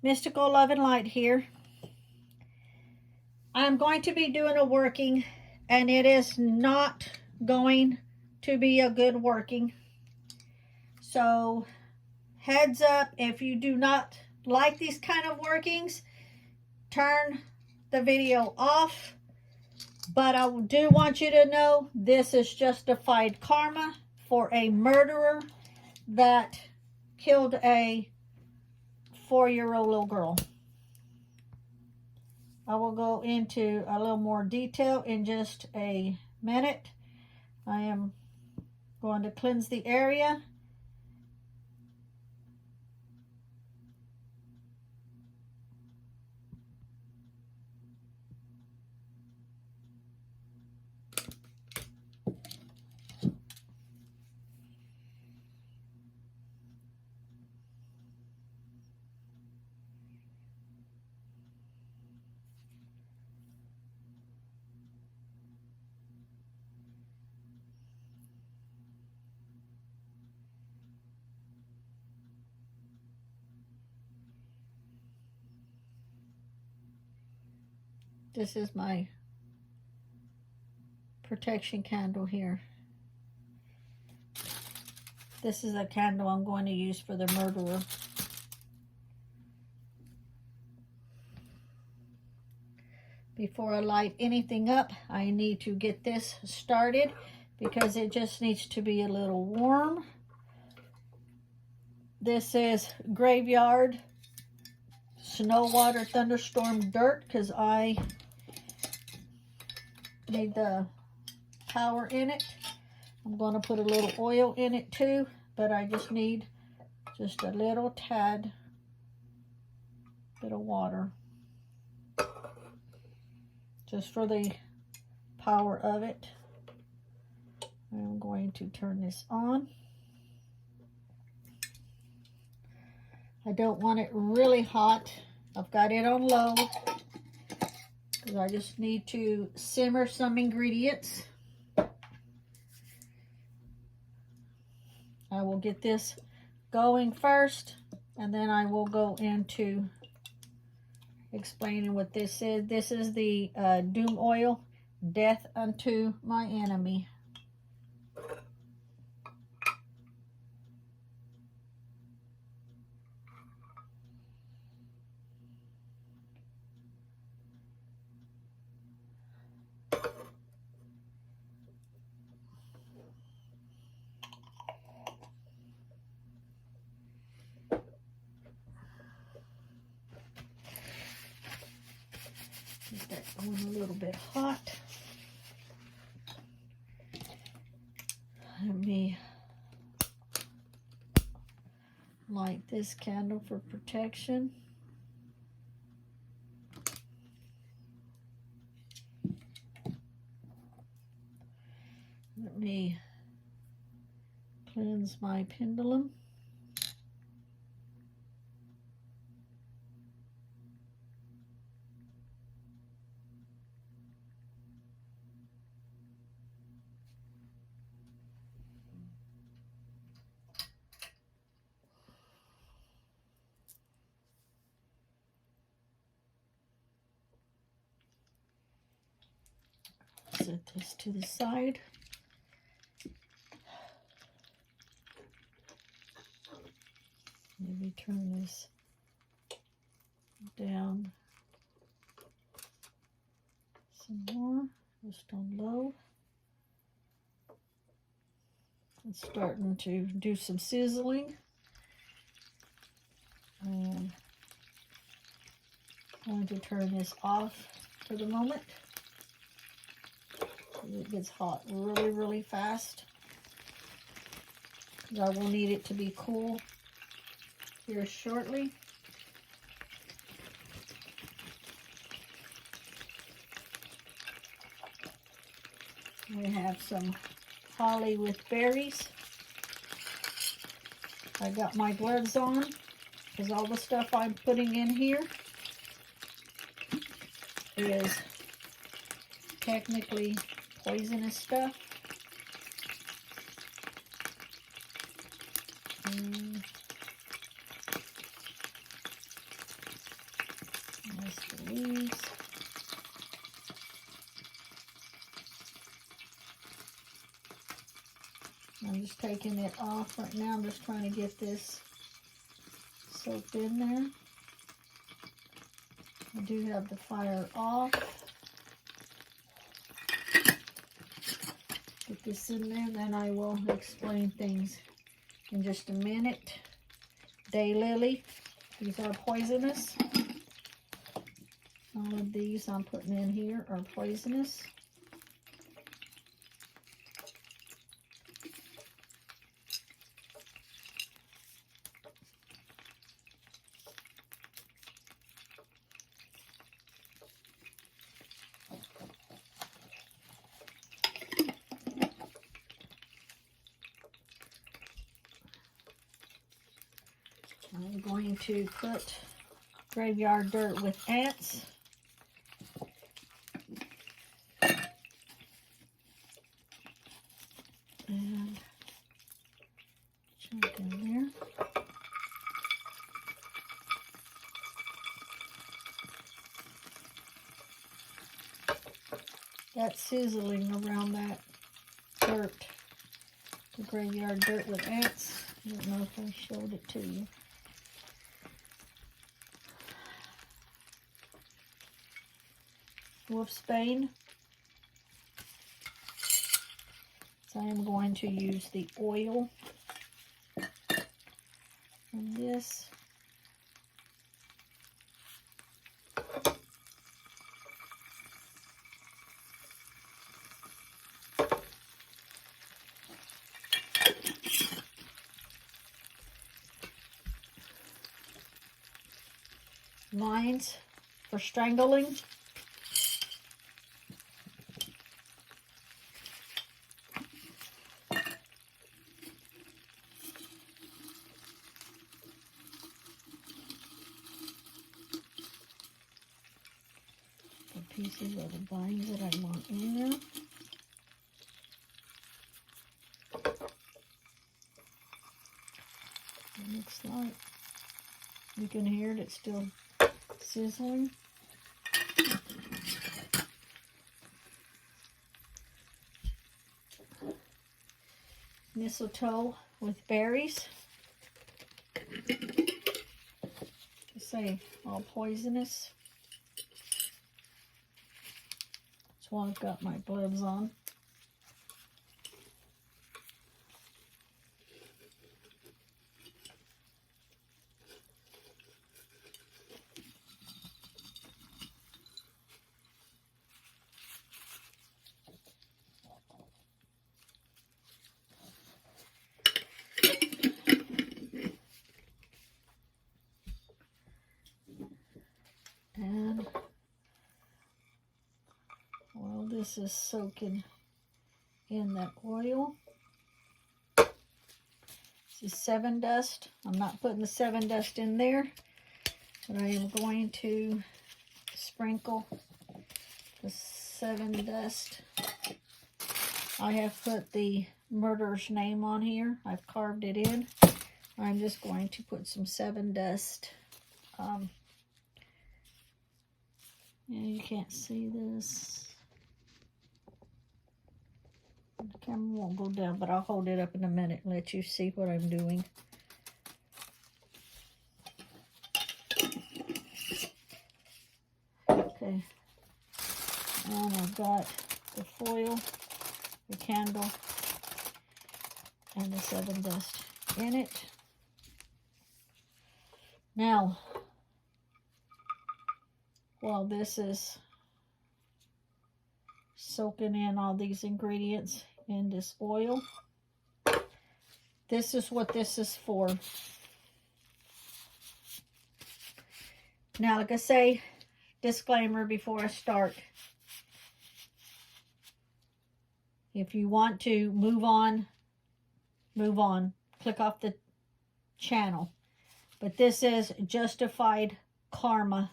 Mystical Love and Light here. I'm going to be doing a working, and it is not going to be a good working. So heads up, if you do not like these kind of workings, turn the video off. But I do want you to know this is justified karma for a murderer that killed a 4-year-old little girl. I will go into a little more detail in just a minute. I am going to cleanse the area. This is my protection candle here. This is a candle I'm going to use for the murderer. Before I light anything up, I need to get this started because it just needs to be a little warm. This is Graveyard Snow Water Thunderstorm Dirt because I need the power in it. I'm going to put a little oil in it too, but I just need just a little tad bit of water just for the power of it. I'm going to turn this on. I don't want it really hot. I've got it on low because I just need to simmer some ingredients. I will get this going first, and then I will go into explaining what this is. This is the Doom Oil, Death Unto My Enemy. Get that going a little bit hot. Let me light this candle for protection. Let me cleanse my pendulum. Set this to the side. Maybe turn this down some more, just on low. It's starting to do some sizzling. I'm going to turn this off for the moment. It gets hot really, really fast. I will need it to be cool here shortly. We have some holly with berries. I got my gloves on because all the stuff I'm putting in here is technically poisonous stuff. Just the leaves. I'm just taking it off right now. I'm just trying to get this soaked in there. I do have the fire off. Get this in there, then I will explain things in just a minute. Daylily, these are poisonous. All of these I'm putting in here are poisonous. I'm going to put graveyard dirt with ants. And chunk in there. That's sizzling around that dirt. The graveyard dirt with ants. I don't know if I showed it to you. Wolfsbane. So I am going to use the oil from this. Lines for strangling. Pieces of the vines that I want in there. It looks like you can hear it, it's still sizzling. Mistletoe with berries. Say all poisonous. That's why I've got my gloves on. And while this is soaking in that oil, this is 7 dust. I'm not putting the 7 dust in there, but I am going to sprinkle the 7 dust. I have put the murderer's name on here. I've carved it in. I'm just going to put some 7 dust. Yeah, you can't see this. The camera won't go down, but I'll hold it up in a minute and let you see what I'm doing. Okay. And I've got the foil, the candle, and the 7 dust in it. Now, while this is soaking in all these ingredients in this oil, this is what this is for. Now, like I say, disclaimer before I start. If you want to move on, move on. Click off the channel. But this is justified karma.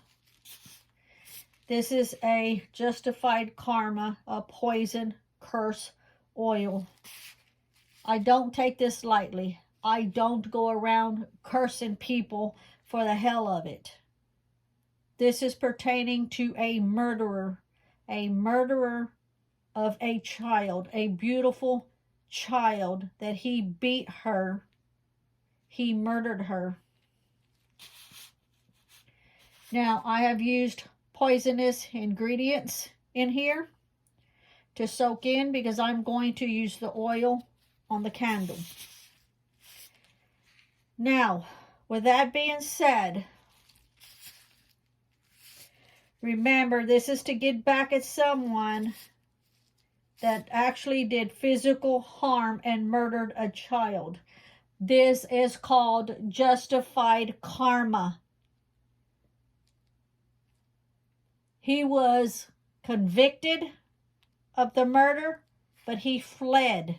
This is a justified karma, a poison curse oil. I don't take this lightly. I don't go around cursing people for the hell of it. This is pertaining to a murderer of a child, a beautiful child that he beat her. He murdered her. Now, I have used poisonous ingredients in here to soak in because I'm going to use the oil on the candle. Now, with that being said, remember, this is to get back at someone that actually did physical harm and murdered a child. This is called justified karma. He was convicted of the murder, but he fled,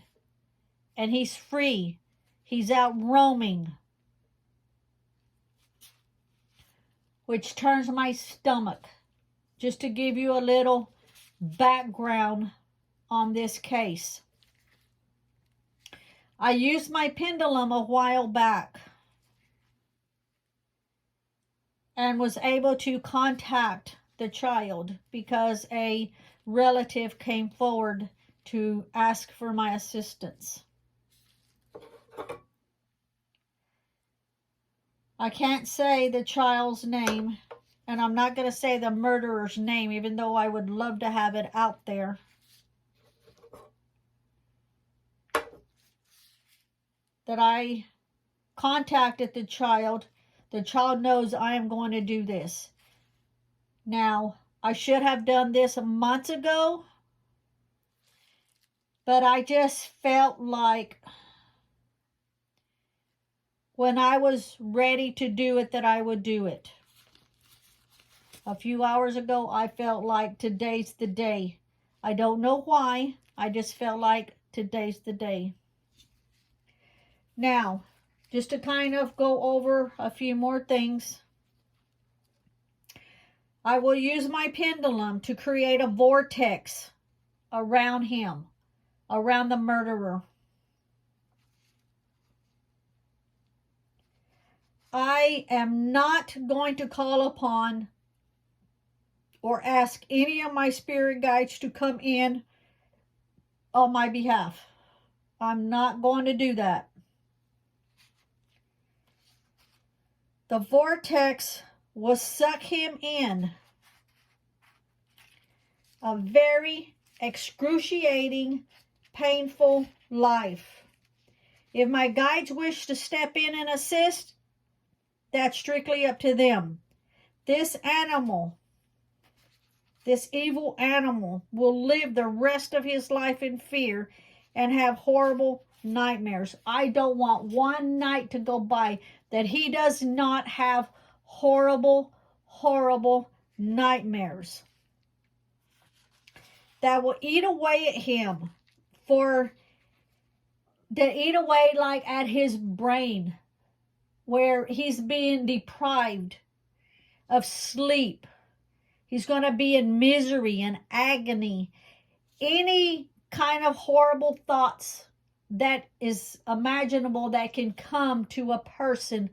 and he's free. He's out roaming, which turns my stomach, just to give you a little background on this case. I used my pendulum a while back and was able to contact the child because a relative came forward to ask for my assistance. I can't say the child's name, and I'm not going to say the murderer's name, even though I would love to have it out there. That I contacted the child. The child knows I am going to do this. Now, I should have done this months ago, but I just felt like when I was ready to do it, that I would do it. A few hours ago, I felt like today's the day. I don't know why. I just felt like today's the day. Now, just to kind of go over a few more things, I will use my pendulum to create a vortex around him, around the murderer. I am not going to call upon or ask any of my spirit guides to come in on my behalf. I'm not going to do that. The vortex will suck him in a very excruciating, painful life. If my guides wish to step in and assist, that's strictly up to them. This animal, this evil animal, will live the rest of his life in fear and have horrible nightmares. I don't want one night to go by that he does not have horrible, horrible nightmares that will eat away at him, eat away like at his brain, where he's being deprived of sleep. He's going to be in misery and agony. Any kind of horrible thoughts that is imaginable that can come to a person,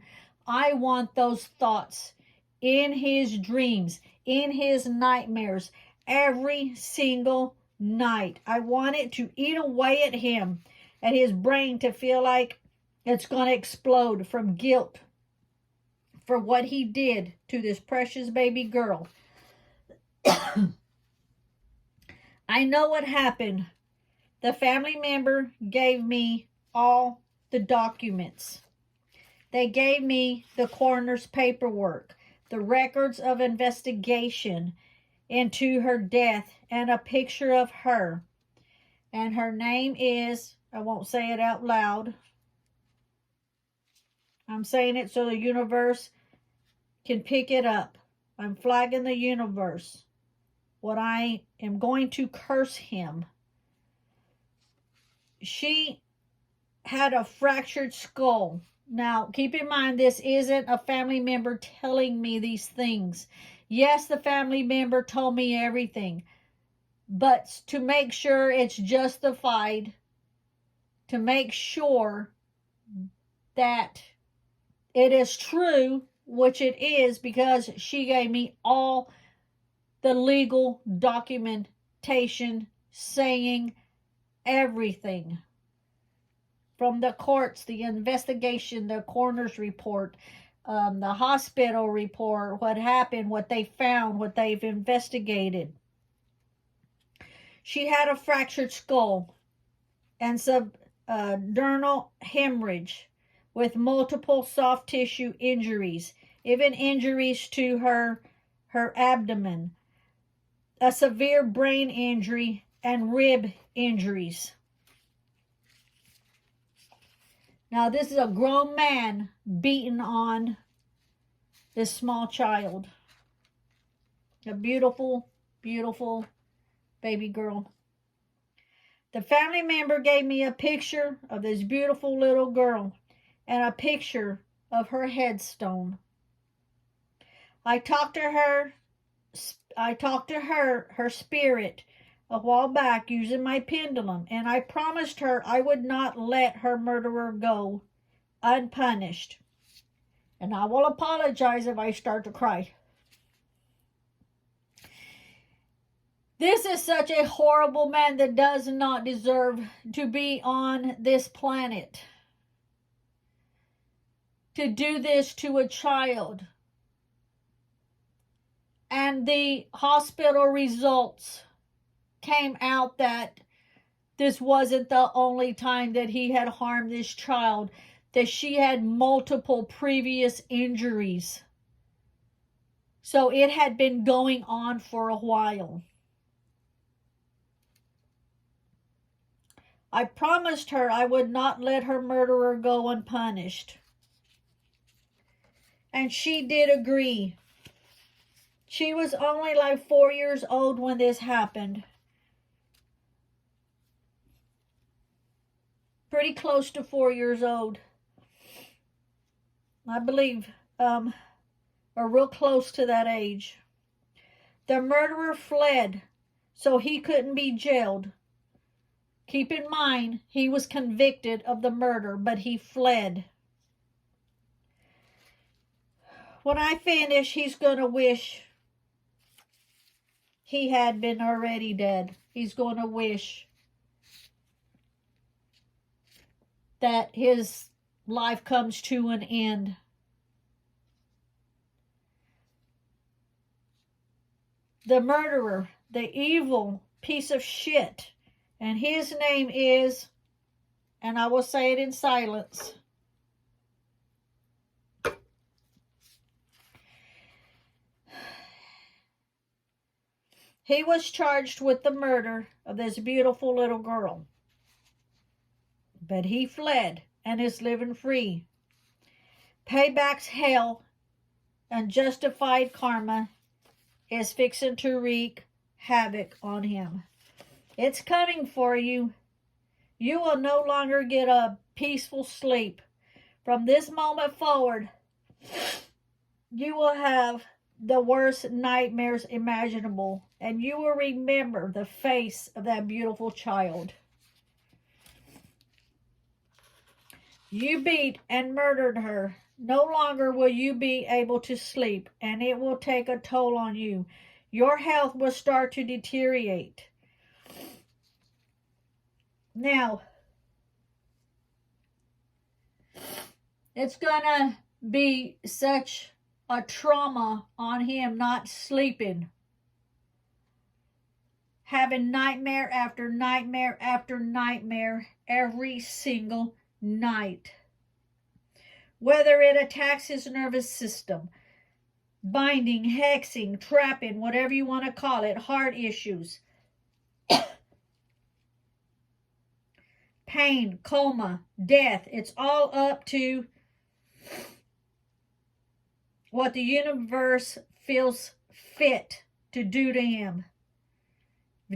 I want those thoughts in his dreams, in his nightmares, every single night. I want it to eat away at him, at his brain, to feel like it's going to explode from guilt for what he did to this precious baby girl. I know what happened. The family member gave me all the documents. They gave me the coroner's paperwork, the records of investigation into her death, and a picture of her. And her name is, I won't say it out loud. I'm saying it so the universe can pick it up. I'm flagging the universe. What I am going to curse him. She had a fractured skull. Now, keep in mind, this isn't a family member telling me these things. Yes, the family member told me everything. But to make sure it's justified, to make sure that it is true, which it is because she gave me all the legal documentation saying everything from the courts, the investigation, the coroner's report, the hospital report, what happened, what they found, what they've investigated. She had a fractured skull and subdural hemorrhage with multiple soft tissue injuries, even injuries to her abdomen, a severe brain injury, and rib injuries. Now, this is a grown man beating on this small child. A beautiful, beautiful baby girl. The family member gave me a picture of this beautiful little girl and a picture of her headstone. I talked to her, her spirit, a while back using my pendulum, and I promised her I would not let her murderer go unpunished. And I will apologize if I start to cry. This is such a horrible man that does not deserve to be on this planet. To do this to a child. And the hospital results came out that this wasn't the only time that he had harmed this child, that she had multiple previous injuries. So it had been going on for a while. I promised her I would not let her murderer go unpunished. And she did agree. She was only like 4 years old when this happened. Pretty close to 4 years old. I believe, or real close to that age. The murderer fled, so he couldn't be jailed. Keep in mind, he was convicted of the murder, but he fled. When I finish, he's going to wish he had been already dead. He's going to wish that his life comes to an end. The murderer, the evil piece of shit, and his name is, and I will say it in silence, he was charged with the murder of this beautiful little girl. But he fled and is living free. Payback's hell and justified karma is fixing to wreak havoc on him. It's coming for you. You will no longer get a peaceful sleep. From this moment forward, you will have the worst nightmares imaginable, and you will remember the face of that beautiful child. You beat and murdered her. No longer will you be able to sleep, and it will take a toll on you. Your health will start to deteriorate. Now, it's gonna be such a trauma on him not sleeping, having nightmare after nightmare after nightmare every single night. Whether it attacks his nervous system, binding, hexing, trapping, whatever you want to call it, heart issues, pain, coma, death, it's all up to what the universe feels fit to do to him.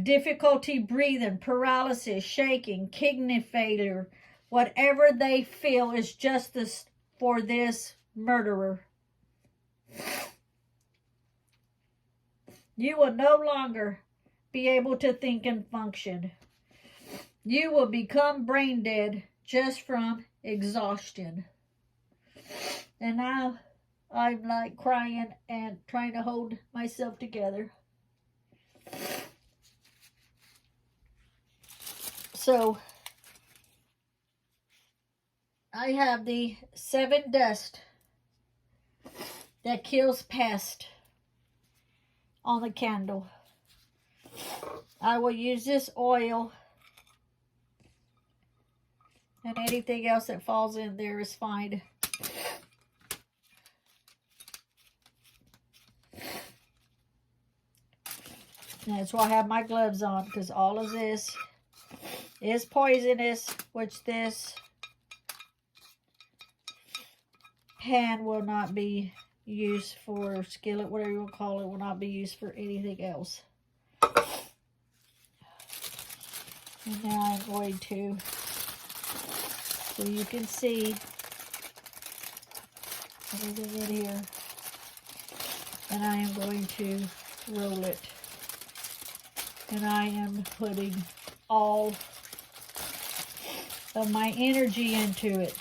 Difficulty breathing, paralysis, shaking, kidney failure, whatever they feel is justice for this murderer. You will no longer be able to think and function. You will become brain dead just from exhaustion. And now I'm like crying and trying to hold myself together. So I have the 7 dust that kills pest on the candle. I will use this oil, and anything else that falls in there is fine. That's why I have my gloves on, because all of this is poisonous, which this pan will not be used for, skillet, whatever you want to call it, will not be used for anything else. And now I'm going to, so you can see everything in here, and I am going to roll it. And I am putting all of my energy into it.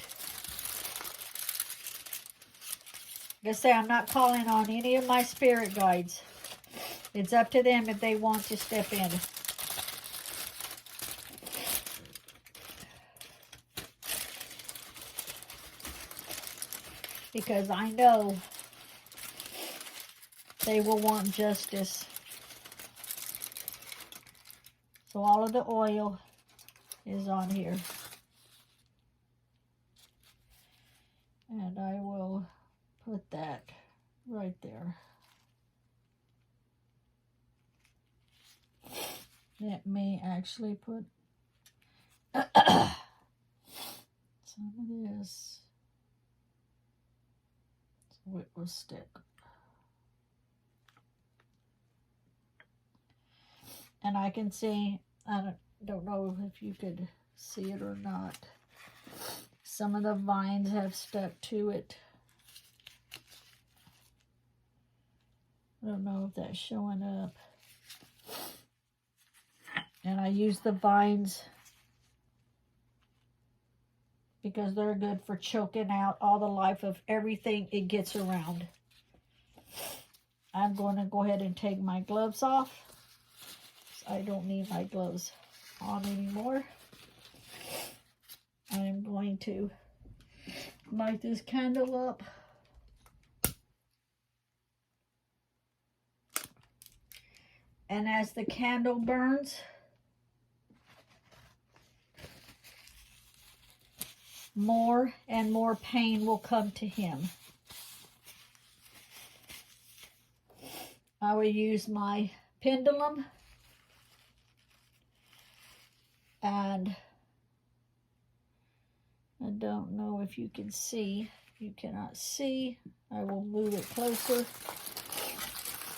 Like I say, I'm not calling on any of my spirit guides. It's up to them if they want to step in. Because I know they will want justice. So all of the oil is on here. And I will put that right there. Let me actually put some of this so it will stick. And I can see, I don't know if you could see it or not, some of the vines have stuck to it. I don't know if that's showing up. And I use the vines because they're good for choking out all the life of everything it gets around. I'm going to go ahead and take my gloves off. I don't need my gloves on anymore. I'm going to light this candle up. And as the candle burns, more and more pain will come to him. I will use my pendulum, and I don't know if you can see. You cannot see. I will move it closer.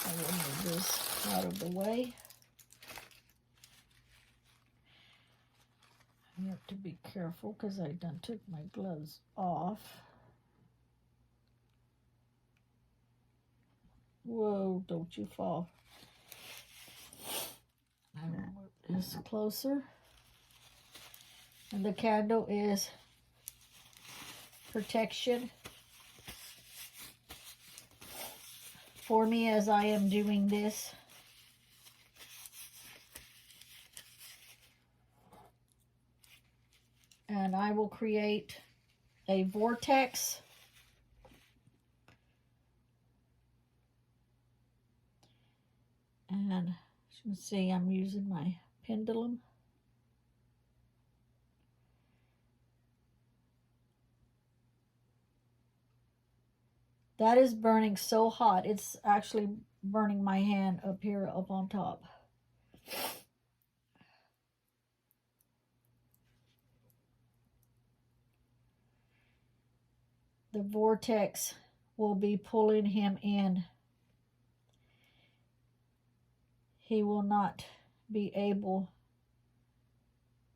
I will move this out of the way. I have to be careful because I done took my gloves off. Whoa, don't you fall. I will move this closer. And the candle is protection for me as I am doing this. And I will create a vortex. And as you can see, I'm using my pendulum. That is burning so hot. It's actually burning my hand up here up on top. The vortex will be pulling him in. He will not be able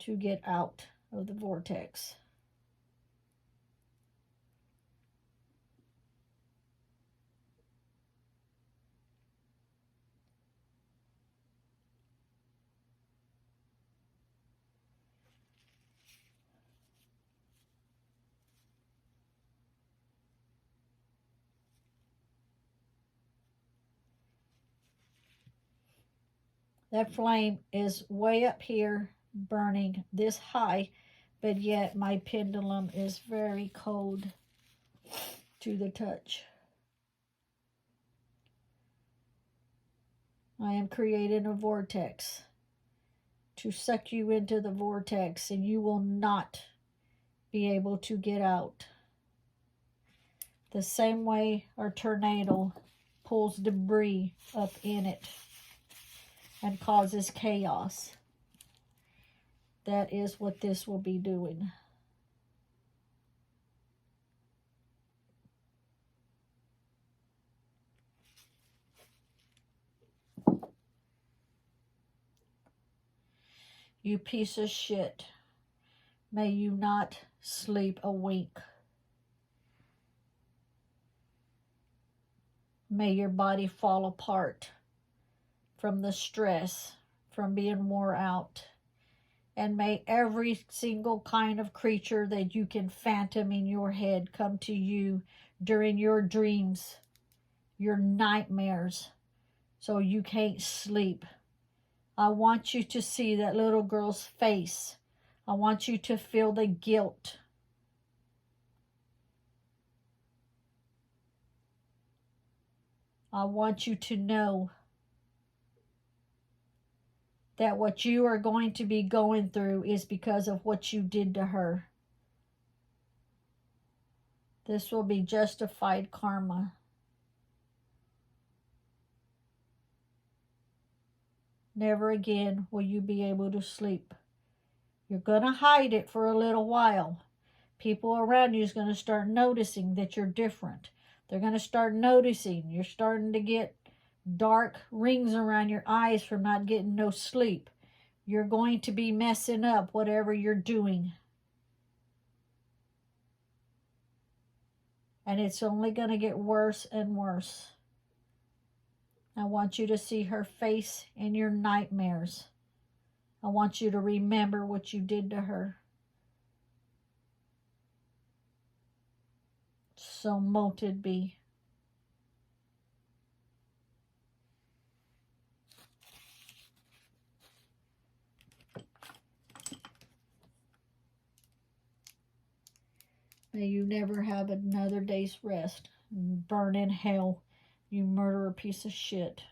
to get out of the vortex. That flame is way up here, burning this high, but yet my pendulum is very cold to the touch. I am creating a vortex to suck you into the vortex, and you will not be able to get out. The same way our tornado pulls debris up in it and causes chaos. That is what this will be doing. You piece of shit. May you not sleep a wink. May your body fall apart from the stress, from being wore out. And may every single kind of creature that you can phantom in your head come to you during your dreams, your nightmares, so you can't sleep. I want you to see that little girl's face. I want you to feel the guilt. I want you to know that what you are going to be going through is because of what you did to her. This will be justified karma. Never again will you be able to sleep. You're going to hide it for a little while. People around you is going to start noticing that you're different. They're going to start noticing you're starting to get dark rings around your eyes from not getting no sleep. You're going to be messing up whatever you're doing. And it's only going to get worse and worse. I want you to see her face in your nightmares. I want you to remember what you did to her. So mote it be. May you never have another day's rest. Burn in hell, you murderer piece of shit.